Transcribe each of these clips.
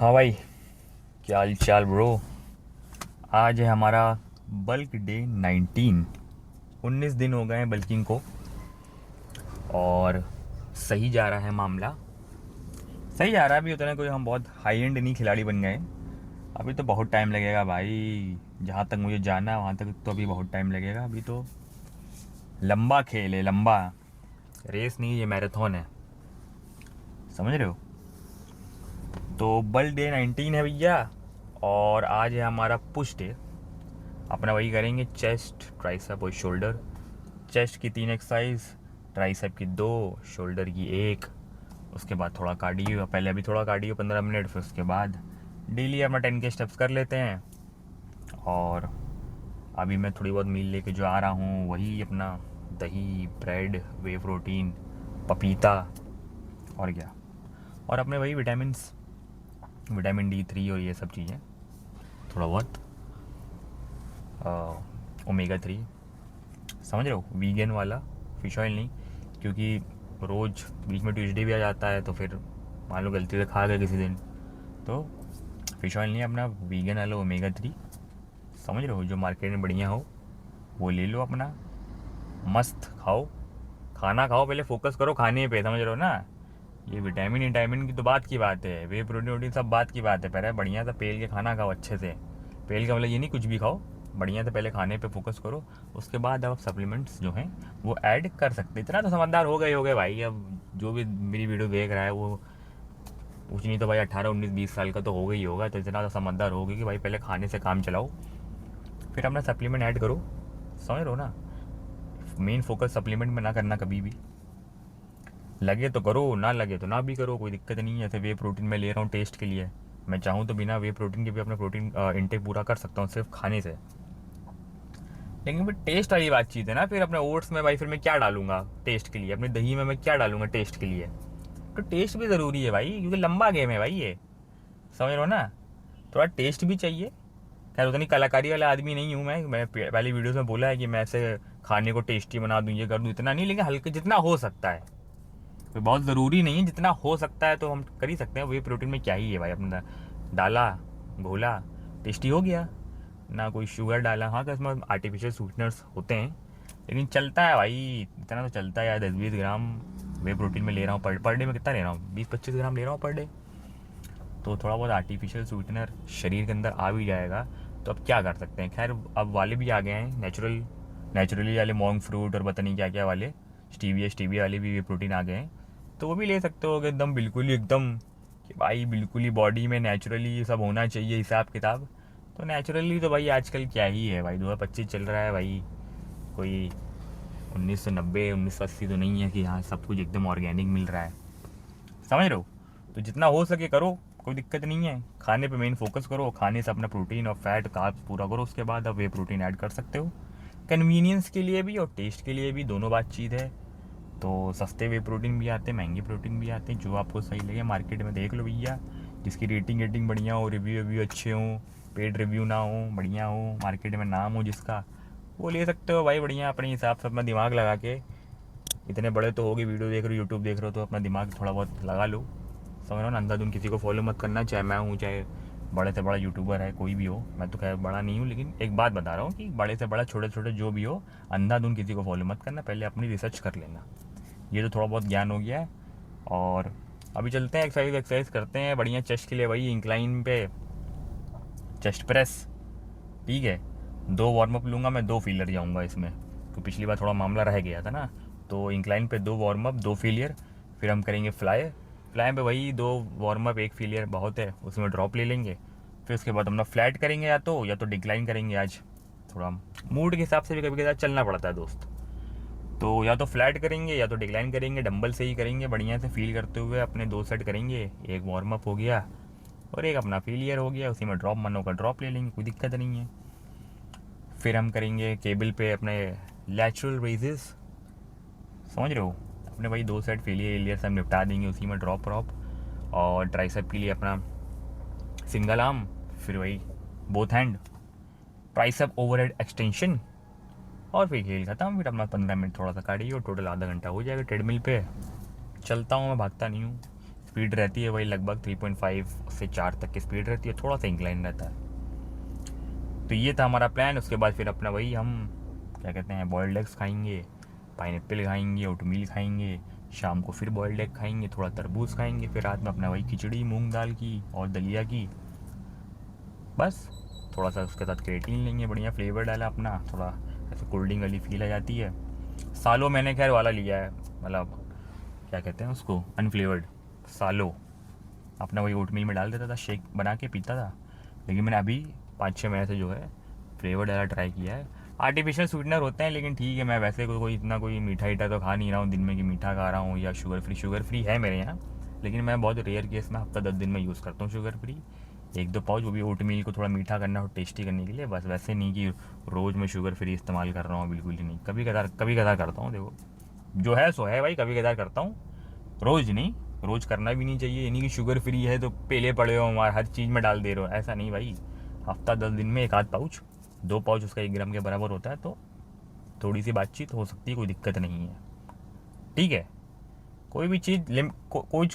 हाँ भाई, क्या हाल चाल ब्रो। आज है हमारा बल्क डे 19। 19 दिन हो गए हैं बल्किंग को। और सही जा रहा है मामला। सही जा रहा है। अभी उतना कोई हम बहुत हाई एंड नहीं खिलाड़ी बन गए। अभी तो बहुत टाइम लगेगा भाई। जहाँ तक मुझे जाना है वहाँ तक तो अभी बहुत टाइम लगेगा। अभी तो लंबा खेल है, लंबा। रेस नहीं, ये मैराथन है। समझ रहे हो। तो बल्क डे 19 है भैया। और आज है हमारा पुश डे। अपना वही करेंगे, चेस्ट, ट्राइसेप और शोल्डर। चेस्ट की 3 एक्सरसाइज, ट्राइसेप की 2, शोल्डर की 1। उसके बाद थोड़ा कार्डियो, पहले अभी थोड़ा कार्डियो 15 मिनट, फिर उसके बाद डेली अपना 10 के स्टेप्स कर लेते हैं। और अभी मैं थोड़ी बहुत मील लेके जो आ रहा हूँ वही अपना दही, ब्रेड, वे प्रोटीन, पपीता और क्या, और अपने वही विटामिन्स, विटामिन D3 और ये सब चीज़ें, थोड़ा बहुत ओमेगा 3। समझ रहे हो, वीगन वाला, फिश ऑयल नहीं। क्योंकि रोज़ बीच में ट्यूसडे भी आ जाता है, तो फिर मान लो गलती से खा गए किसी दिन, तो फिश ऑयल नहीं, अपना वीगन वाला ओमेगा 3। समझ रहे हो, जो मार्केट में बढ़िया हो वो ले लो अपना। मस्त खाओ, खाना खाओ, पहले फोकस करो खाने पे। समझ रहे हो ना। ये विटामिन विटामिन की तो बात की बात है, वे प्रोटीन वोटीन सब बात की बात है। पहले बढ़िया सा पेल के खाना खाओ अच्छे से। पेल का मतलब ये नहीं कुछ भी खाओ, बढ़िया से पहले खाने पे फोकस करो। उसके बाद आप सप्लीमेंट्स जो हैं वो ऐड कर सकते। इतना तो समझदार हो गए भाई। अब जो भी मेरी वीडियो देख रहा है वो कुछ नहीं तो भाई 18 19 20 साल का तो हो गई होगा। तो इतना तो समझदार हो गई कि भाई पहले खाने से काम चलाओ, फिर अपना सप्लीमेंट ऐड करो। समझ रहे हो ना। मेन फोकस सप्लीमेंट में ना करना कभी भी। लगे तो करो, ना लगे तो ना भी करो, कोई दिक्कत नहीं है। जैसे वे प्रोटीन मैं ले रहा हूँ टेस्ट के लिए, मैं चाहूँ तो बिना वे प्रोटीन के भी अपना प्रोटीन इनटेक पूरा कर सकता हूँ सिर्फ खाने से। लेकिन फिर टेस्ट वाली बातचीत है ना। फिर अपने ओट्स में भाई फिर मैं क्या डालूंगा टेस्ट के लिए, अपनी दही में मैं क्या डालूंगा टेस्ट के लिए। तो टेस्ट भी ज़रूरी है भाई, क्योंकि लंबा गेम है भाई ये। समझ रहे हो ना। थोड़ा टेस्ट भी चाहिए। खैर उतनी कलाकारी वाला आदमी नहीं हूँ मैं पहली वीडियोस में बोला है कि मैं ऐसे खाने को टेस्टी बना दूँ, ये कर दूँ, इतना नहीं, लेकिन हल्के जितना हो सकता है। कोई बहुत ज़रूरी नहीं है, जितना हो सकता है तो हम कर ही सकते हैं। वे प्रोटीन में क्या ही है भाई, अपना डाला, घोला, टेस्टी हो गया। ना कोई शुगर डाला। हाँ, कि इसमें आर्टिफिशियल स्वीटनर्स होते हैं, लेकिन चलता है भाई। इतना तो चलता है यार। 10 20 ग्राम वे प्रोटीन में ले रहा हूँ पर डे में। कितना ले रहा हूँ, 20 25 ग्राम ले रहा हूँ पर डे। तो थोड़ा बहुत आर्टिफिशियल स्वीटनर शरीर के अंदर आ भी जाएगा। तो अब क्या कर सकते हैं। खैर अब वाले भी आ गए हैं, नेचुरली वाले मॉन्ग फ्रूट और पता नहीं क्या क्या वाले, स्टीविया स्टीविया वाले भी प्रोटीन आ गए हैं। तो वो भी ले सकते हो कि एकदम बिल्कुल ही एकदम कि भाई बिल्कुल ही बॉडी में नेचुरली ये सब होना चाहिए हिसाब किताब। तो नेचुरली तो भाई आजकल क्या ही है भाई, 2025 चल रहा है भाई। कोई 1990 1980 तो नहीं है कि हाँ सब कुछ एकदम ऑर्गेनिक मिल रहा है। समझ रहे हो। तो जितना हो सके करो, कोई दिक्कत नहीं है। खाने पे मेन फोकस करो, खाने से अपना प्रोटीन और फैट कार्ब्स पूरा करो, उसके बाद आप वे प्रोटीन ऐड कर सकते हो। कन्वीनियंस के लिए भी और टेस्ट के लिए भी, दोनों बातचीत है। तो सस्ते वे प्रोटीन भी आते हैं, महंगे प्रोटीन भी आते हैं, जो आपको सही लगे मार्केट में देख लो भैया। जिसकी रेटिंग बढ़िया हो, रिव्यू रिव्यू अच्छे हों, पेड रिव्यू ना हो, बढ़िया हो, मार्केट में नाम हो जिसका, वो ले सकते हो भाई बढ़िया अपने हिसाब से अपना दिमाग लगा के। इतने बड़े तो होगे, वीडियो देख रहे हो, यूट्यूब देख रहे हो, तो अपना दिमाग थोड़ा बहुत लगा लो। समझ रहा हो ना। अंधाधुन किसी को फॉलो मत करना, चाहे मैं हूँ, चाहे बड़े से बड़ा यूट्यूबर है कोई भी हो। मैं तो खैर बड़ा नहीं हूँ, लेकिन एक बात बता रहा हूँ कि बड़े से बड़ा, छोटे छोटे जो भी हो, अंधाधुन किसी को फॉलो मत करना, पहले अपनी रिसर्च कर लेना। ये तो थोड़ा बहुत ज्ञान हो गया है। और अभी चलते हैं, एक्सरसाइज एक्सरसाइज करते हैं बढ़िया चेस्ट के लिए। वही इंक्लाइन पे चेस्ट प्रेस, ठीक है। 2 वार्म अप लूँगा मैं, 2 फेलियर जाऊँगा इसमें। तो पिछली बार थोड़ा मामला रह गया था ना। तो इंक्लाइन पे 2 वार्म अप 2 फेलियर, फिर हम करेंगे फ्लाई। फ्लाई पे वही 2 वार्म अप 1 फेलियर बहुत है, उसमें ड्रॉप ले लेंगे। फिर उसके बाद हम लोग फ्लैट करेंगे, या तो डिक्लाइन करेंगे। आज थोड़ा मूड के हिसाब से भी कभी कभी चलना पड़ता है दोस्त। तो या तो फ्लैट करेंगे या तो डिक्लाइन करेंगे, डंबल से ही करेंगे, बढ़िया से फील करते हुए अपने 2 सेट करेंगे। एक वार्म अप हो गया और एक अपना फेलियर हो गया, उसी में ड्रॉप मन होगा ड्रॉप ले लेंगे, कोई दिक्कत नहीं है। फिर हम करेंगे केबल पे अपने लैचुरल रेजेस। समझ रहे हो। अपने भाई 2 सेट फेलियर से हम निपटा देंगे, उसी में ड्रॉप ड्रॉप। और ट्राइसेप के लिए अपना सिंगल आर्म, फिर वही both hand tricep overhead extension, और फिर खेल खत्म। फिर अपना 15 मिनट थोड़ा सा कार्डियो, टोटल आधा घंटा हो जाएगा ट्रेडमिल पे। चलता हूँ मैं, भागता नहीं हूँ। स्पीड रहती है वही लगभग 3.5 से 4 तक की स्पीड रहती है, थोड़ा सा इंक्लाइन रहता है। तो ये था हमारा प्लान। उसके बाद फिर अपना वही हम क्या कहते हैं बॉइल्ड एग्स खाएंगे, पाइनएप्पल खाएंगे, ओटमील खाएंगे, शाम को फिर बॉइल्ड एग खाएंगे, थोड़ा तरबूज खाएंगे, फिर रात में अपना वही खिचड़ी मूंग दाल की और दलिया की। बस थोड़ा सा उसके साथ क्रिएटिन लेंगे, बढ़िया फ्लेवर डाला अपना, थोड़ा ऐसे कोल्ड ड्रिंक वाली फील आ जाती है। सालो मैंने खैर वाला लिया है, मतलब क्या कहते हैं उसको, अनफ्लेवर्ड सालो। अपना वही ओटमील में डाल देता था, शेक बना के पीता था। लेकिन मैंने अभी 5-6 महीने से जो है फ्लेवर डाला ट्राई किया है। आर्टिफिशियल स्वीटनर होते हैं, लेकिन ठीक है, मैं वैसे कोई इतना कोई मीठा ईठा तो खा नहीं रहा हूँ दिन में कि मीठा खा रहा हूँ या शुगर फ्री है मेरे यहाँ। लेकिन मैं बहुत रेयर केस में हफ्ता 10 दिन में यूज़ करता हूँ शुगर फ्री, 1-2 पाउच, वो भी ओट मील को थोड़ा मीठा करना और टेस्टी करने के लिए बस। वैसे नहीं कि रोज़ मैं शुगर फ्री इस्तेमाल कर रहा हूँ, बिल्कुल ही नहीं। कभी कदार करता हूँ, देखो जो है सो है भाई, कभी कदार करता हूँ, रोज़ नहीं। रोज़ करना भी नहीं चाहिए, ये नहीं कि शुगर फ्री है तो पेले पड़े हो हमारे हर चीज़ में डाल दे रहे हो, ऐसा नहीं भाई। हफ्ता 10 दिन में 1 आध पाउच, 2 पाउच उसका 1 ग्राम के बराबर होता है, तो थोड़ी सी बातचीत हो सकती है, कोई दिक्कत नहीं है, ठीक है। कोई भी चीज़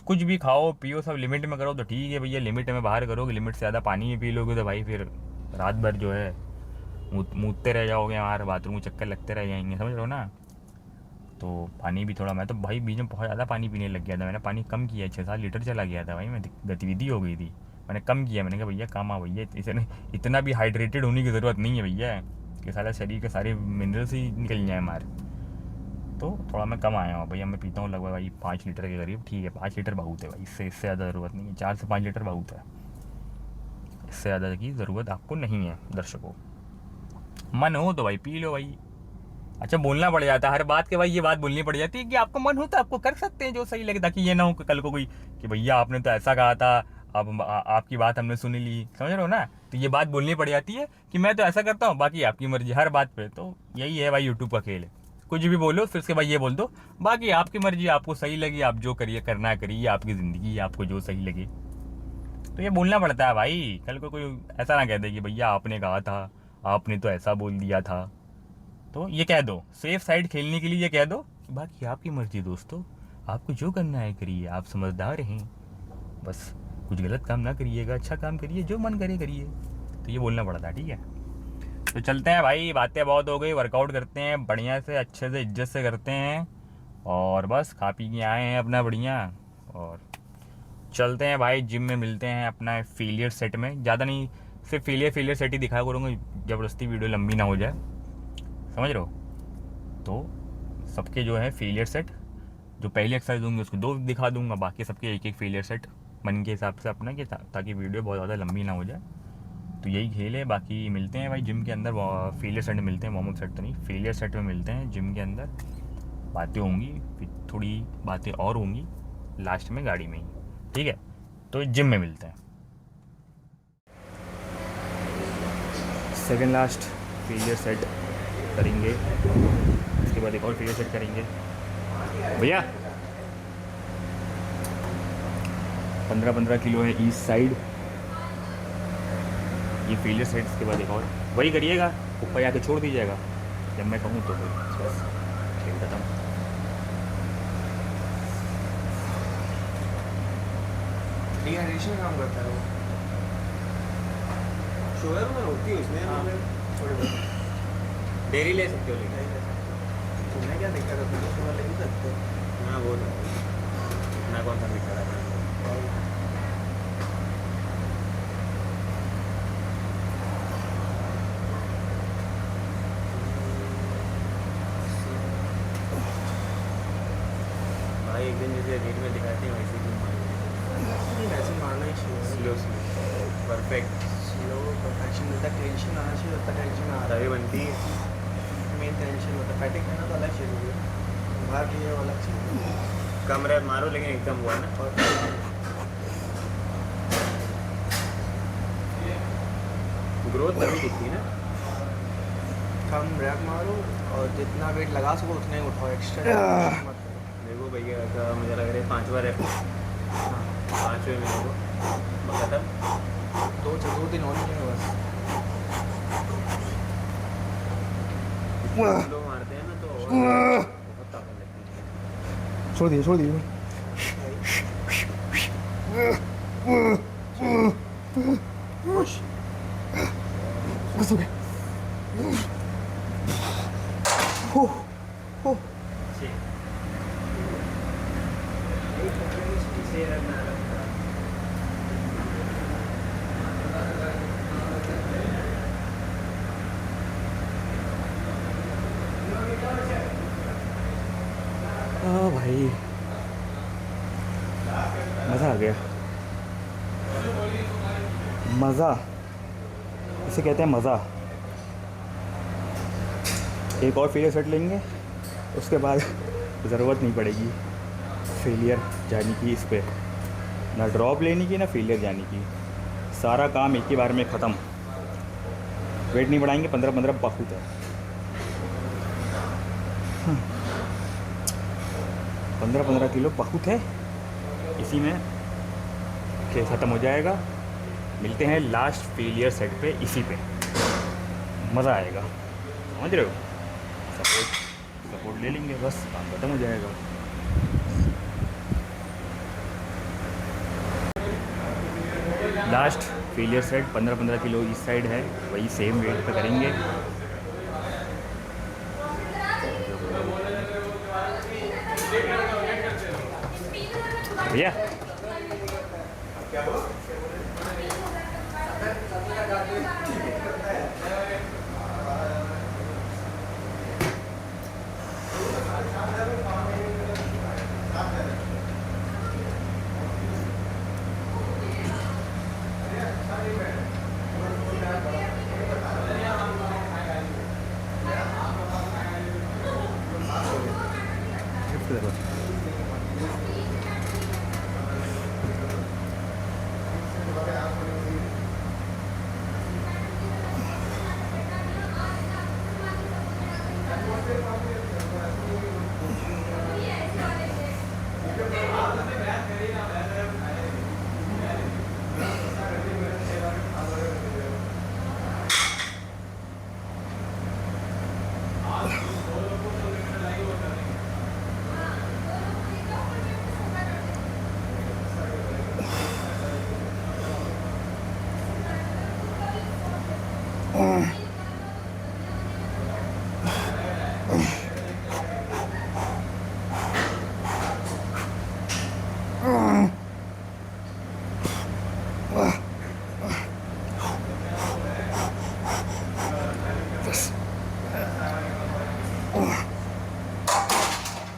कुछ भी खाओ पियो सब लिमिट में करो तो ठीक है भैया। लिमिट में बाहर करोगे, लिमिट से ज़्यादा पानी भी पी लोगे तो भाई फिर रात भर जो है मूतते रह जाओगे, हमारे बाथरूम में चक्कर लगते रह जाएंगे, समझ रहे हो ना। तो पानी भी थोड़ा, मैं तो भाई बीच में बहुत ज़्यादा पानी पीने लग गया था, मैंने पानी कम किया, 6-7 लीटर चला गया था भाई, मैं गतिविधि हो गई थी, मैंने कम किया। मैंने कहा भैया कम आ भैया, इतना भी हाइड्रेटेड होने की ज़रूरत नहीं है भैया कि सारा शरीर के सारे मिनरल्स ही निकल जाए हमारे। तो थोड़ा मैं कम आया हूँ भैया, मैं पीता हूँ लगभग भाई 5 लीटर के करीब, ठीक है 5 लीटर बहुत है भाई, इससे ज़्यादा ज़रूरत नहीं है, 4 से 5 लीटर बहुत है, इससे ज़्यादा की ज़रूरत आपको नहीं है दर्शकों। मन हो तो भाई पी लो भाई। अच्छा बोलना पड़ जाता है हर बात के भाई, ये बात बोलनी पड़ जाती है कि आपको मन हो तो आपको कर सकते हैं जो सही लगे, ताकि ये ना हो कि कल को कोई कि भैया आपने तो ऐसा कहा था, अब आपकी बात हमने सुनी ली, समझ रहे हो ना। तो ये बात बोलनी पड़ जाती है कि मैं तो ऐसा करता हूँ, बाकी आपकी मर्जी हर बात पे। तो यही है भाई यूट्यूब का खेल है, कुछ भी बोलो फिर उसके बाद ये बोल दो बाकी आपकी मर्जी, आपको सही लगी आप जो करिए, करना है करिए, आपकी ज़िंदगी, आपको जो सही लगे। तो ये बोलना पड़ता है भाई, कल को कोई ऐसा ना कह दे कि भैया आपने कहा था, आपने तो ऐसा बोल दिया था। तो ये कह दो, सेफ साइड खेलने के लिए ये कह दो कि बाकी आपकी मर्जी दोस्तों, आपको जो करना है करिए, आप समझदार हैं, बस कुछ गलत काम ना करिएगा, अच्छा काम करिए, जो मन करे करिए। तो ये बोलना पड़ता है, ठीक है। तो चलते हैं भाई, बातें बहुत हो गई, वर्कआउट करते हैं बढ़िया से, अच्छे से इज्जत से करते हैं, और बस खा पी के आए हैं अपना बढ़िया, और चलते हैं भाई जिम में, मिलते हैं अपना फेलियर सेट में। ज़्यादा नहीं, सिर्फ फेलियर सेट ही दिखाया करूँगा, ज़बरदस्ती वीडियो लंबी ना हो जाए, समझ रहे हो। तो सबके जो है फेलियर सेट, जो पहली एक्सरसाइज दूंगी उसको 2 दिखा दूंगा, बाकी सबके एक फेलियर सेट मन के हिसाब से अपना, कि ताकि वीडियो बहुत ज़्यादा लंबी ना हो जाए। तो यही खेल है। बाकी मिलते हैं भाई जिम के अंदर, फेलियर सेट में मिलते हैं, वार्म अप सेट तो नहीं, फेलियर सेट में मिलते हैं जिम के अंदर। बातें होंगी, फिर थोड़ी बातें और होंगी लास्ट में गाड़ी में ही, ठीक है। तो जिम में मिलते हैं। सेकेंड लास्ट फेलियर सेट करेंगे, उसके बाद एक और फेलियर सेट करेंगे भैया। 15-15 किलो है ईस्ट साइड, ये फेलियर सेट। इसके बाद एक और वही करिएगा, ऊपर आके छोड़ दीजिएगा जब मैं कहूँ तो, बस खेल खत्म। डिहाइड्रेशन काम करता है वो, शुगर में होती है उसमें। हाँ। थोड़ी बहुत डेयरी ले सकते हो, लेकिन तुम्हें क्या दिक्कत है, तुम शुगर ले नहीं सकते। हाँ वो तो इतना कौन सा दिक्कत है। भाई एक दिन जैसे रील में दिखाते हैं वैसे क्यों मारेंगे, वैसे मारना ही चाहिए, स्लो परफेक्ट, स्लो परफेक्शन में तक टेंशन आना चाहिए, उतना टेंशन आ रहा है बनती है, मेन टेंशन होता है। फैटिक करना तो अलग चीज़ है, बाहर की है वो अलग चीज़ है। कम रैप मारो लेकिन एकदम हुआ ना, और ग्रोथ तभी दिखती है ना। कम रैप मारो और जितना वेट लगा सको उतना ही उठाओ, एक्स्ट्रा मत करो। देखो भैया ऐसा मुझे लग रहा है 5 बार रैप, 5वें में देखो खत्म, 2 दिन और नहीं है बस। लोग मारते हैं ना तो बहुत ताकत लगती है। छोड़ दिए खुश बस हो गया। हाँ भाई, मज़ा आ गया। मज़ा, इसे कहते हैं मज़ा। एक और फेलियर सेट लेंगे, उसके बाद ज़रूरत नहीं पड़ेगी फेलियर जाने की, इस पे ना ड्रॉप लेने की ना फेलियर जाने की। सारा काम एक ही बार में ख़त्म। वेट नहीं बढ़ाएंगे, 15-15 बहुत है। 15-15 किलो बहुत है, इसी में खेल ख़त्म हो जाएगा। मिलते हैं लास्ट फेलियर सेट पे, इसी पे मज़ा आएगा, समझ रहे हो। सपोर्ट ले लेंगे, बस काम ख़त्म हो जाएगा। लास्ट फेलियर सेट 15-15 किलो इस साइड है, वही सेम वेट पे करेंगे। भैया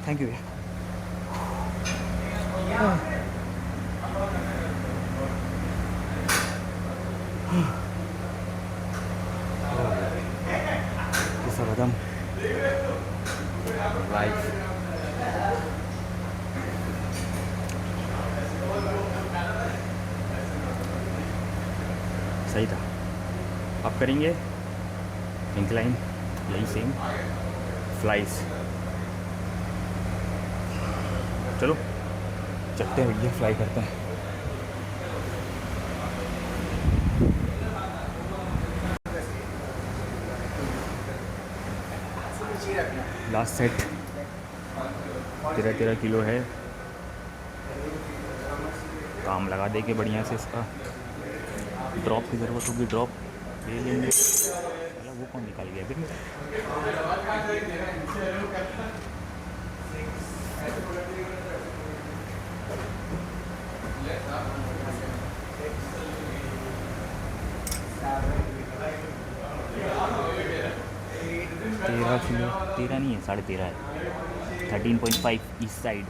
थैंक यू। किसा कदम लाइफ सही था। अब करेंगे इंक्लाइन, यही सेम फ्लाइज। चलो चलते हैं भैया, फ्लाई करते हैं। लास्ट सेट 13-13 किलो है, काम लगा देंगे बढ़िया से। इसका ड्रॉप की ज़रूरत होगी, ड्रॉप ले लेंगे। वो कौन निकाल गया फिर मेरा? तेरह किलो, 13 नहीं है, 13.5 है। 13.5 इस साइड।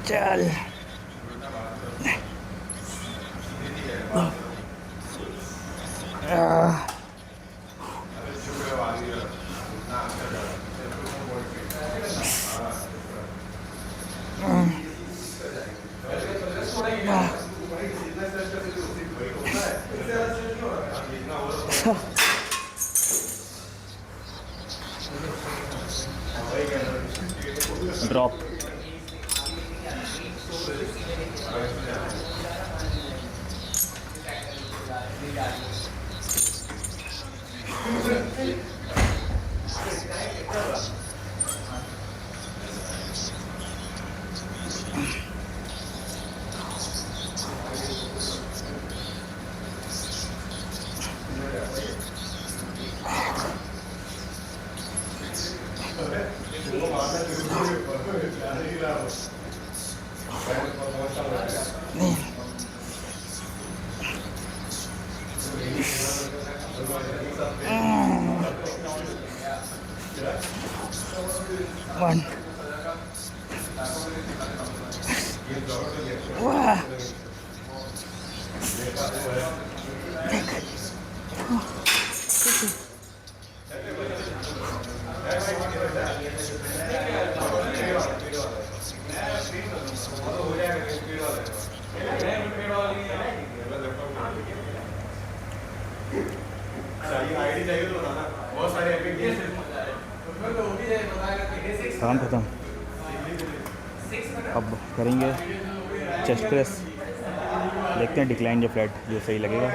चल ड्रॉप वन वाह काम खत्म। अब करेंगे चेस्ट प्रेस, देखते हैं डिक्लाइन या फ्लैट जो सही लगेगा।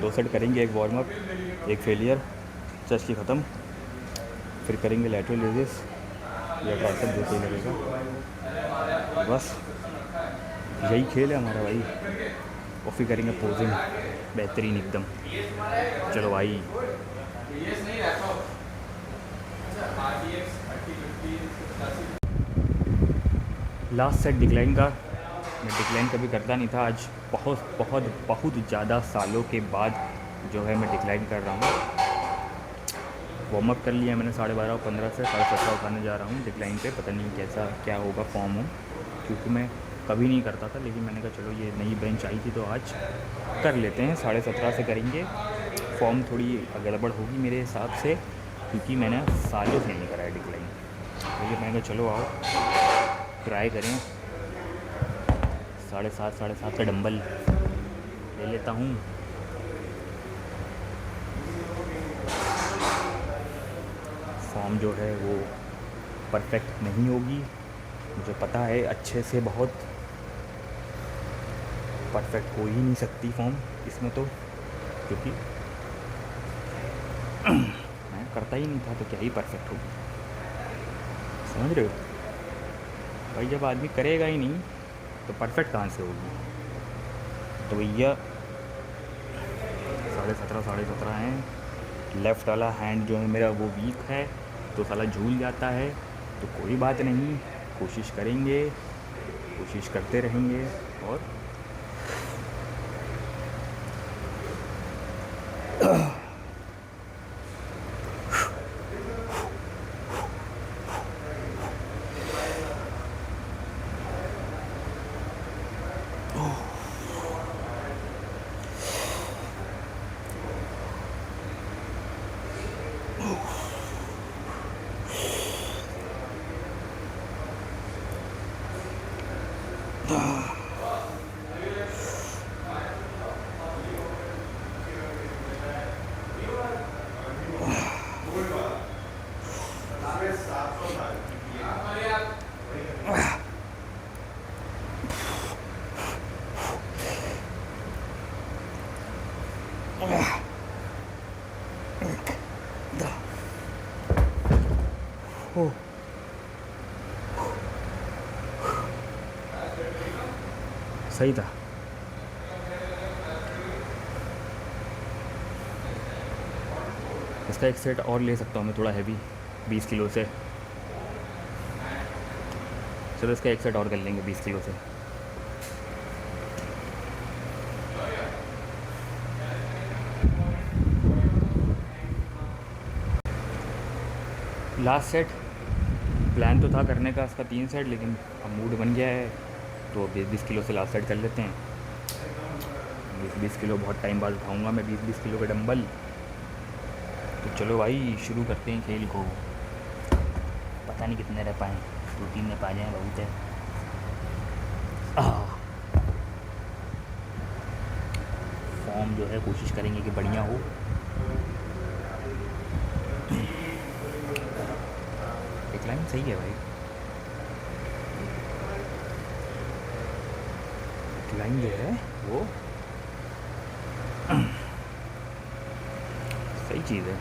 2 सेट करेंगे, एक वार्म अप एक फेलियर, चेस्ट की ख़त्म। फिर करेंगे लैटरल रेजेस या ट्राइसेप जो सही लगेगा। बस यही खेल है हमारा भाई। और फिर करेंगे पोजिंग बेहतरीन एकदम। चलो भाई लास्ट सेट डिक्लाइन का। मैं डिक्लाइन कभी करता नहीं था, आज बहुत बहुत बहुत ज़्यादा सालों के बाद जो है मैं डिक्लाइन कर रहा हूँ। वार्म अप कर लिया मैंने 12:30 15 से 17:30 उठाने जा रहा हूँ डिक्लाइन पे। पता नहीं कैसा क्या होगा फॉर्म हो, क्योंकि मैं कभी नहीं करता था, लेकिन मैंने कहा चलो ये नई बेंच आई थी तो आज कर लेते हैं। 17:30 से करेंगे। फॉर्म थोड़ी गड़बड़ होगी मेरे हिसाब से, क्योंकि मैंने सालों से नहीं करा है डिक्लाइन। तो ये मैंने कहा चलो आओ ट्राई करें। 7:30 का डंबल ले लेता हूँ। फॉर्म जो है वो परफेक्ट नहीं होगी, मुझे पता है अच्छे से। बहुत परफेक्ट हो ही नहीं सकती फॉर्म इसमें तो, क्योंकि मैं करता ही नहीं था तो क्या ही परफेक्ट होगी, समझ रहे हो भाई। जब आदमी करेगा ही नहीं तो परफेक्ट कहाँ से होगी। तो भैया 17:30 हैं। लेफ़्ट वाला हैंड जो है मेरा वो वीक है, तो साला झूल जाता है। तो कोई बात नहीं, कोशिश करेंगे, कोशिश करते रहेंगे। और ओह सही था। इसका एक सेट और ले सकता हूँ मैं, थोड़ा हैवी 20 किलो से। चलो इसका एक सेट और कर लेंगे 20 किलो से। लास्ट सेट प्लान तो था करने का इसका 3 सेट, लेकिन अब मूड बन गया है तो 20-20 किलो से लास्ट सेट कर लेते हैं। 20-20 किलो बहुत टाइम बाद उठाऊँगा मैं 20-20 किलो के डंबल। तो चलो भाई शुरू करते हैं खेल को। पता नहीं कितने रह पाएँ, 2-3 रह पा जाएँ बहुत है। फॉर्म जो है कोशिश करेंगे कि बढ़िया हो। एक लाइन सही है भाई, एक लाइन जो है वो सही चीज़ है।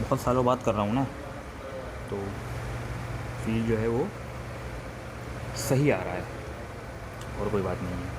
बहुत सालों बात कर रहा हूँ ना, तो फील जो है वो सही आ रहा है, और कोई बात नहीं है।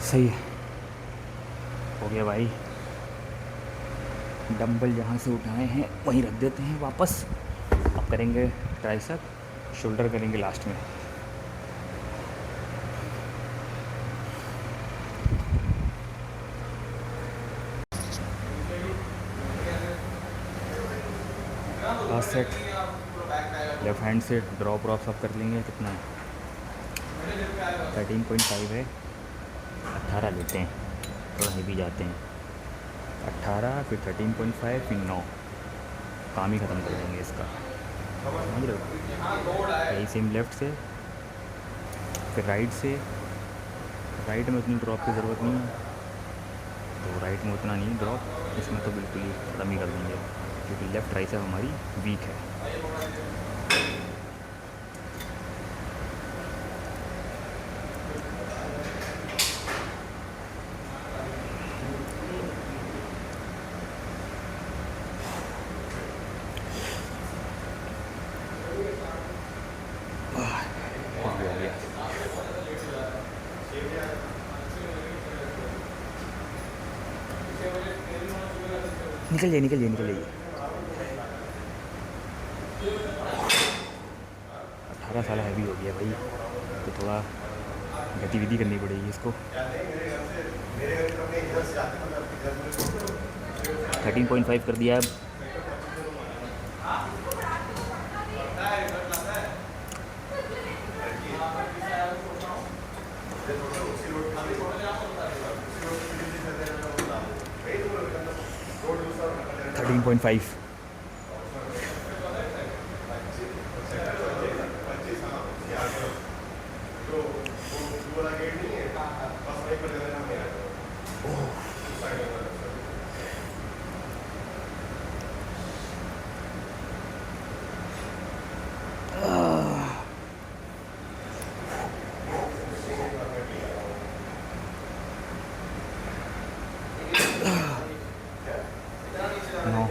सही है, हो गया भाई। डंबल जहाँ से उठाए हैं वहीं रख देते हैं वापस। अब करेंगे ट्राइसेप, शोल्डर करेंगे लास्ट में। लास्ट सेट लेफ्ट हैंड से ड्रॉप ड्रॉप सब कर लेंगे। कितना है? 13.5 है, 18 लेते हैं, थोड़ा हेवी जाते हैं। 18 फिर 13.5 फिर 9, काम ही ख़त्म कर देंगे इसका, समझ रहे हो? यही सेम लेफ़्ट से, फिर राइट से। राइट में उतनी ड्रॉप की ज़रूरत नहीं है, तो राइट में उतना नहीं ड्रॉप, इसमें तो बिल्कुल ही ख़त्म ही कर देंगे, क्योंकि लेफ़्ट राइट से हमारी वीक है। निकल जाइए निकल जाइए निकल जाइए। 18 साल हैवी हो गया भाई, तो थोड़ा गतिविधि करनी पड़ेगी इसको। 13.5 कर दिया अब। Thirteen point five. No.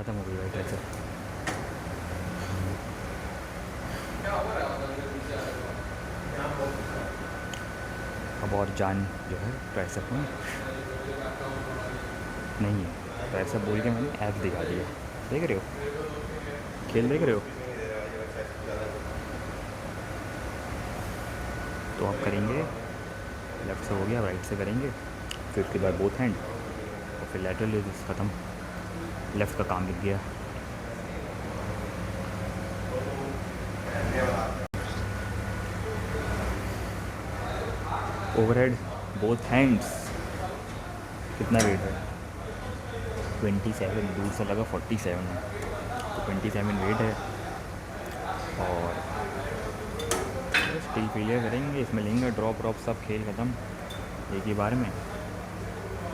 ख़त्म हो गई भाई ट्राइसेप। अब और जान जो है ट्राइसेप में नहीं है। ट्राइसेप बोल के मैंने एब्स दिखा दिया। देख रहे हो खेल, देख रहे हो। तो आप करेंगे लेफ़्ट से हो गया, राइट से करेंगे, फिर उसके बाद बोथ हैंड और फिर लैटरल रेज़ ख़त्म। लेफ़्ट का काम लिख गया। Overhead both hands. कितना वेट है? 27। दूर से लगा 47 है, तो 27 वेट है। और स्टिल क्लियर करेंगे, इसमें लेंगे ड्रॉप ड्रॉप सब, खेल ख़त्म एक ही बार में।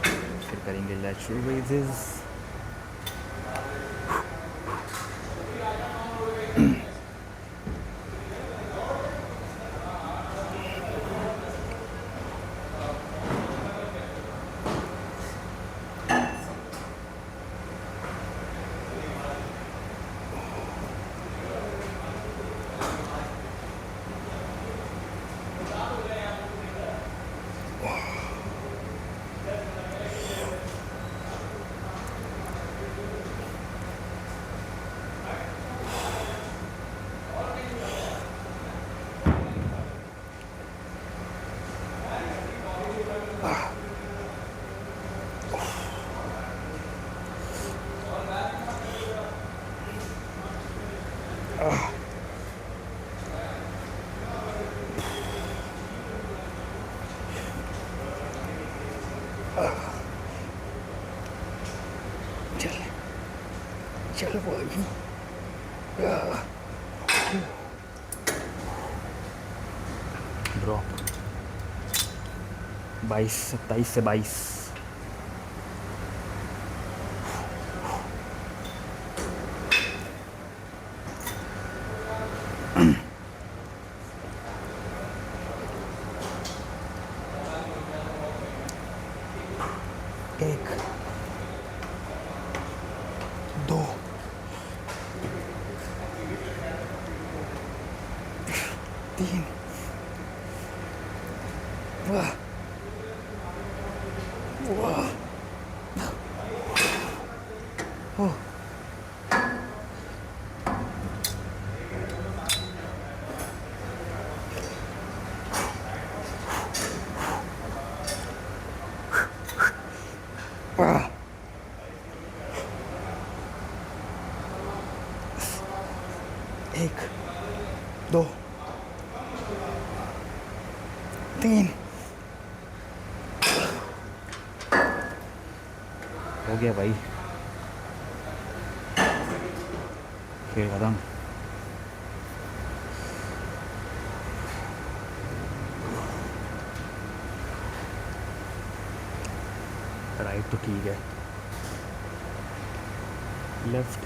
फिर करेंगे लैटरल रेज़ेस। चल भाई, ड्रॉप 27 से 22। एक, दो, तीन, वाह वाह, ओह, वाह, एक, दो, तीन, हो गया भाई, फिर ख़त्म। राइट तो ठीक है, लेफ्ट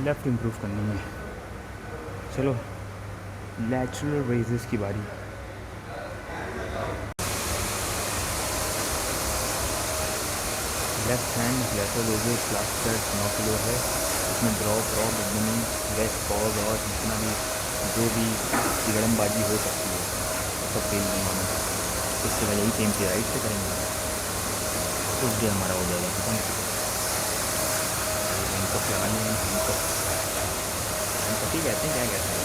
लेफ़्ट इम्प्रूव करनी है। चलो लैटरल रेजेस की बारी। Left hand lateral raises last set 9 kilo है। इसमें ड्रॉप ड्रॉप एकदम रेस्ट पॉज और जितना भी जो भी तिगड़मबाजी हो सकती है सब फेल नहीं होना। इसके वजह ही सेम से राइट से करेंगे, उस डे हमारा हो जाएगा खत्म। हैंडकफ लगा लेंगे, हैंडकफ ही कहते हैं, क्या कहते हैं।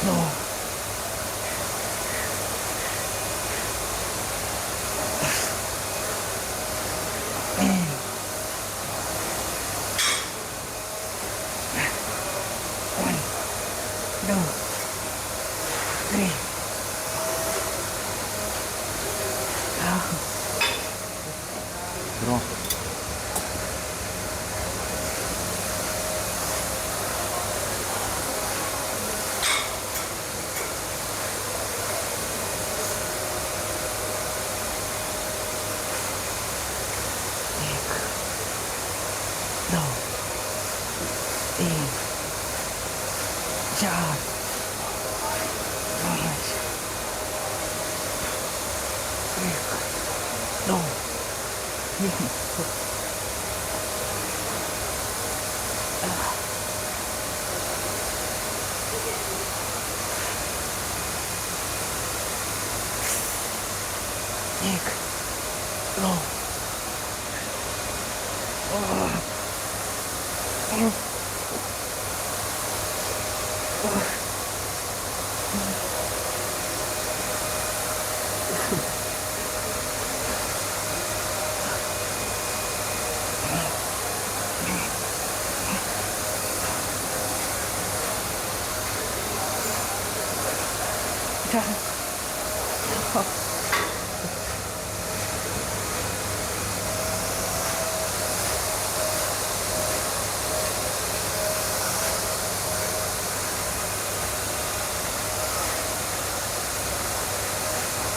दो, तीन, वन, टू, थ्री, ब्रो दो, तीन, चार, पाँच, एक, दो, तीन, एक, दो,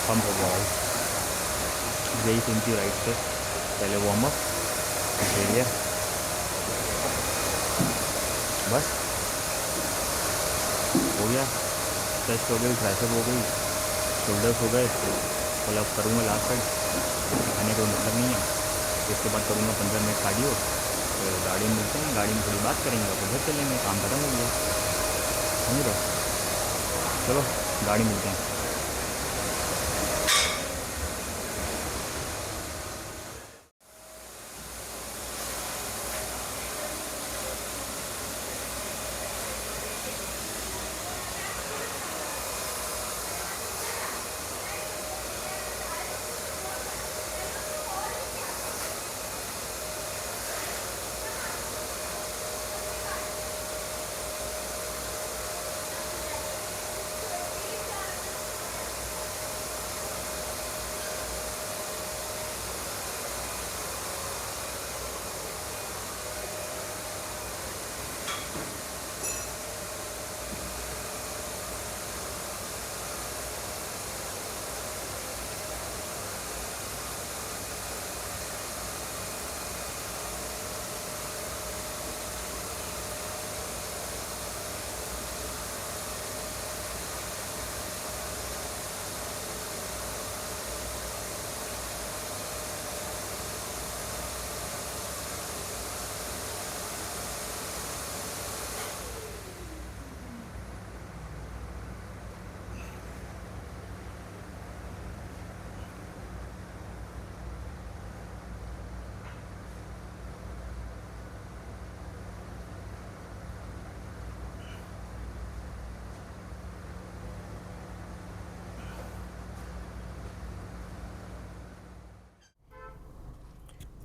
पंप हो गया भाई। यही सुनती राइट से पहले वार्म अप एरिया, बस हो गया। चेस्ट हो गई, ट्राइसेप हो गई, शोल्डर्स हो गए। पुल अप करूँगा लास्ट साइड, खाने का मतलब नहीं है। इसके बाद करूँगा 15 मिनट कार्डियो, फिर गाड़ी में मिलते हैं, गाड़ी में थोड़ी बात करेंगे और घर चलेंगे, काम खत्म हो गया। समझ रहे? चलो गाड़ी मिलते हैं।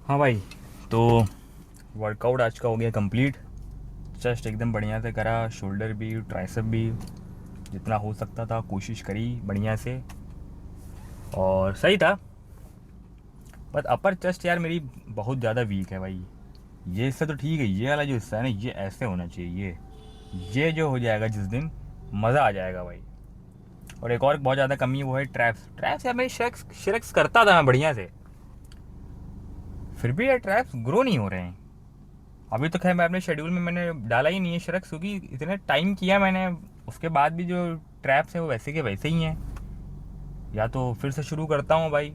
हाँ भाई, तो वर्कआउट आज का हो गया कंप्लीट। चेस्ट एकदम बढ़िया से करा, शोल्डर भी, ट्राइसेप भी, जितना हो सकता था कोशिश करी बढ़िया से, और सही था। बट अपर चेस्ट यार मेरी बहुत ज़्यादा वीक है भाई। ये हिस्सा तो ठीक है, ये वाला जो हिस्सा है ना, ये ऐसे होना चाहिए। ये जो हो जाएगा जिस दिन, मज़ा आ जाएगा भाई। और एक और बहुत ज़्यादा कमी है, वो है ट्रैप्स। ट्रैप्स यार मेरी श्रेक्स करता था मैं बढ़िया से, फिर भी यार ट्रैप्स ग्रो नहीं हो रहे हैं। अभी तो खैर मैं अपने शेड्यूल में मैंने डाला ही नहीं है श्रेक्स, क्योंकि इतने टाइम किया मैंने, उसके बाद भी जो ट्रैप्स हैं वो वैसे के वैसे ही हैं। या तो फिर से शुरू करता हूँ भाई,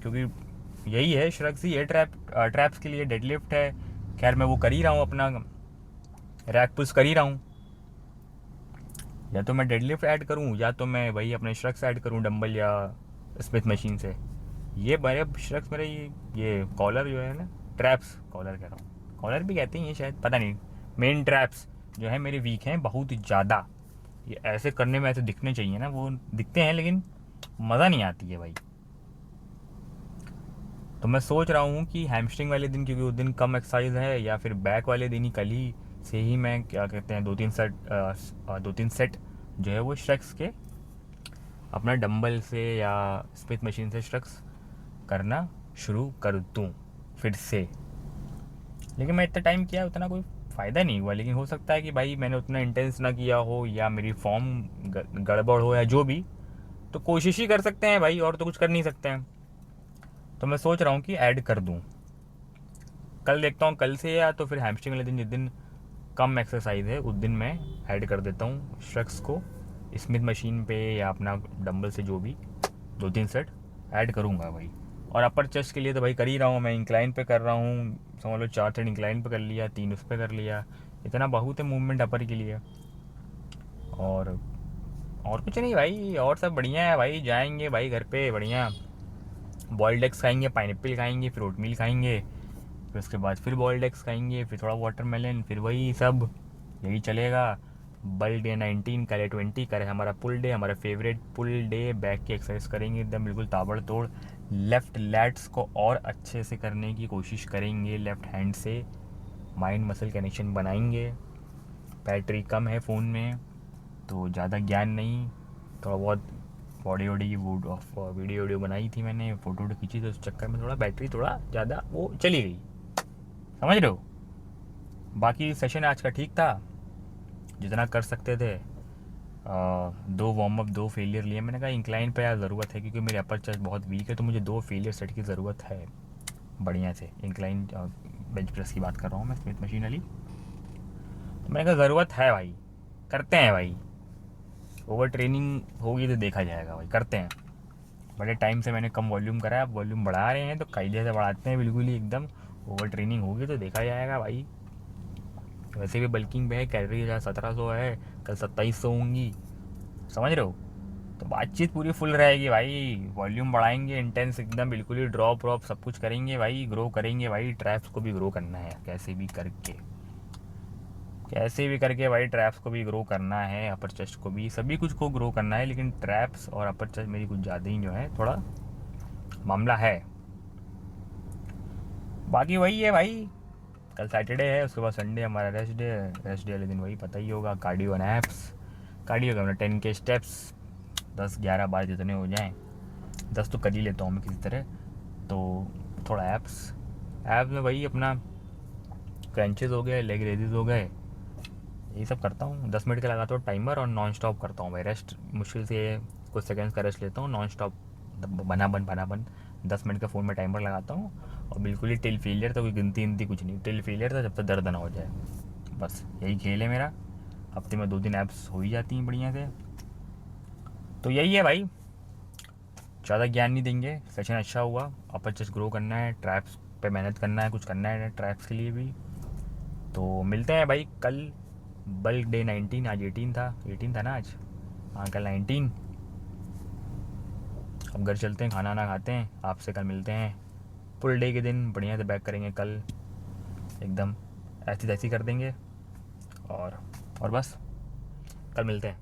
क्योंकि यही है श्रेक्स ही है ट्रैप्स के लिए। डेडलिफ्ट है, खैर मैं वो कर ही रहा हूँ, अपना रैक पुश कर ही रहा हूँ। या तो मैं डेडलिफ्ट ऐड करूँ, या तो मैं वही अपने श्रेक्स ऐड करूँ डंबल या स्मिथ मशीन से। ये मेरे श्रेक्स, मेरे ये कॉलर जो है ना, ट्रैप्स कॉलर कह रहा हूँ, कॉलर भी कहते हैं ये शायद, पता नहीं। मेन ट्रैप्स जो है मेरे वीक हैं बहुत ज़्यादा। ये ऐसे करने में ऐसे दिखने चाहिए ना, वो दिखते हैं लेकिन मज़ा नहीं आती है भाई। तो मैं सोच रहा हूँ कि हैमस्ट्रिंग वाले दिन, क्योंकि उस दिन कम एक्सरसाइज है, या फिर बैक वाले दिन ही कल ही से ही मैं क्या कहते हैं 2-3 सेट जो है वो स्ट्रेक्स के अपना डंबल से या स्मिथ मशीन से स्ट्रेक्स करना शुरू कर दूँ फिर से। लेकिन मैं इतना टाइम किया, उतना कोई फ़ायदा नहीं हुआ। लेकिन हो सकता है कि भाई मैंने उतना इंटेंस ना किया हो, या मेरी फॉर्म गड़बड़ हो, या जो भी, तो कोशिश ही कर सकते हैं भाई, और तो कुछ कर नहीं सकते हैं। तो मैं सोच रहा हूँ कि ऐड कर दूँ कल, देखता हूँ कल से, या तो फिर हैमस्ट्रिंग वाले दिन जिस दिन कम एक्सरसाइज है उस दिन मैं ऐड कर देता हूँ स्ट्रेक्स को स्मिथ मशीन पे, या अपना डंबल से जो भी 2-3 सेट ऐड करूँगा भाई। और अपर चेस्ट के लिए तो भाई कर ही रहा हूँ मैं, इंक्लाइन पे कर रहा हूँ, समझ लो 4 सेट इंक्लाइन पे कर लिया, 3 उस पर कर लिया। इतना बहुत है मूवमेंट अपर के लिए। और और कुछ नहीं भाई, और सब बढ़िया है भाई। जाएंगे भाई घर पे बढ़िया, बॉइल्ड एग्स खाएंगे, पाइनएप्पल खाएंगे, फिर ओटमील खाएंगे, फिर उसके बाद फिर बॉइल्ड एग्स खाएंगे, फिर थोड़ा वाटरमेलन, फिर वही सब यही चलेगा। बल डे 19, कल 20, कल है हमारा पुल डे, हमारा फेवरेट पुल डे। बैक की एक्सरसाइज करेंगे एकदम बिल्कुल ताबड़तोड़। लेफ़्ट लैट्स को और अच्छे से करने की कोशिश करेंगे, लेफ़्ट हैंड से माइंड मसल कनेक्शन बनाएंगे। बैटरी कम है फ़ोन में, तो ज़्यादा ज्ञान नहीं, थोड़ा बहुत बॉडी वॉडी की वीडियो वीडियो बनाई थी मैंने, फ़ोटो वोटो खींची, तो उस चक्कर में थोड़ा बैटरी थोड़ा ज़्यादा वो चली गई, समझ रहे हो। बाकी सेशन आज का ठीक था, जितना कर सकते थे। 2 वार्म अप 2 फेलियर लिए। मैंने कहा इंक्लाइन पे यार ज़रूरत है, क्योंकि मेरे अपर चेस्ट बहुत वीक है, तो मुझे 2 फेलियर सेट की ज़रूरत है बढ़िया से। इंक्लाइन बेंच प्रेस की बात कर रहा हूँ मैं, स्मिथ मशीन वाली। तो मैंने कहा ज़रूरत है भाई, करते हैं भाई। ओवर ट्रेनिंग होगी तो देखा जाएगा भाई, करते हैं। बड़े टाइम से मैंने कम वॉल्यूम करा है, अब वॉल्यूम बढ़ा रहे हैं तो कायदे से बढ़ाते हैं बिल्कुल ही एकदम। ओवर ट्रेनिंग होगी तो देखा जाएगा भाई। वैसे भी बल्किंग पे है, कैलोरी 1700 है, कल 2700 होंगी, समझ रहे हो। तो बातचीत पूरी फुल रहेगी भाई, वॉल्यूम बढ़ाएंगे इंटेंस एकदम बिल्कुल ही, ड्रॉप ड्रॉप सब कुछ करेंगे भाई, ग्रो करेंगे भाई। ट्रैप्स को भी ग्रो करना है कैसे भी करके, कैसे भी करके भाई, ट्रैप्स को भी ग्रो करना है, अपर चेस्ट को भी, सभी कुछ को ग्रो करना है। लेकिन ट्रैप्स और अपर चेस्ट मेरी कुछ ज़्यादा ही जो है थोड़ा मामला है। बाकी वही है भाई, कल सैटरडे है, उसके बाद संडे हमारा रेस्ट डे है। रेस्ट डे वाले दिन वही पता ही होगा, कार्डियो एंड एप्स। कार्डियो का 10K स्टेप्स, 10-11 बार जितने हो जाएं, 10 तो कर ही लेता हूँ मैं किसी तरह। तो थोड़ा एप्स में वही अपना क्रंचेस हो गए, लेग रेजेस हो गए, यही सब करता हूँ। 10 मिनट का लगाता हूँ टाइमर, और नॉन स्टॉप करता हूँ भाई। रेस्ट मुश्किल से कुछ सेकंड्स का रेस्ट लेता हूँ, नॉन स्टॉप बना बन 10 मिनट का फ़ोन में टाइमर लगाता हूँ। और बिल्कुल ही टिल फेलियर, तो कोई गिनती विनती कुछ नहीं, टिल फेलियर था जब तक दर्द ना हो जाए, बस यही खेल है मेरा। हफ्ते में 2 दिन ऐप्स हो ही जाती हैं बढ़िया से। तो यही है भाई, ज़्यादा ज्ञान नहीं देंगे। सेशन अच्छा हुआ, अपर चेस्ट ग्रो करना है, ट्रैप्स पे मेहनत करना है, कुछ करना है ट्रैप्स के लिए भी। तो मिलते हैं भाई कल। बल्क डे 19, आज 18 था ना आज, हाँ कल 19। अब घर चलते हैं, खाना ना खाते हैं, आपसे कल मिलते हैं। फुल डे के दिन बढ़िया से बैक करेंगे कल, एकदम ऐसी तैसी कर देंगे। और बस कल मिलते हैं।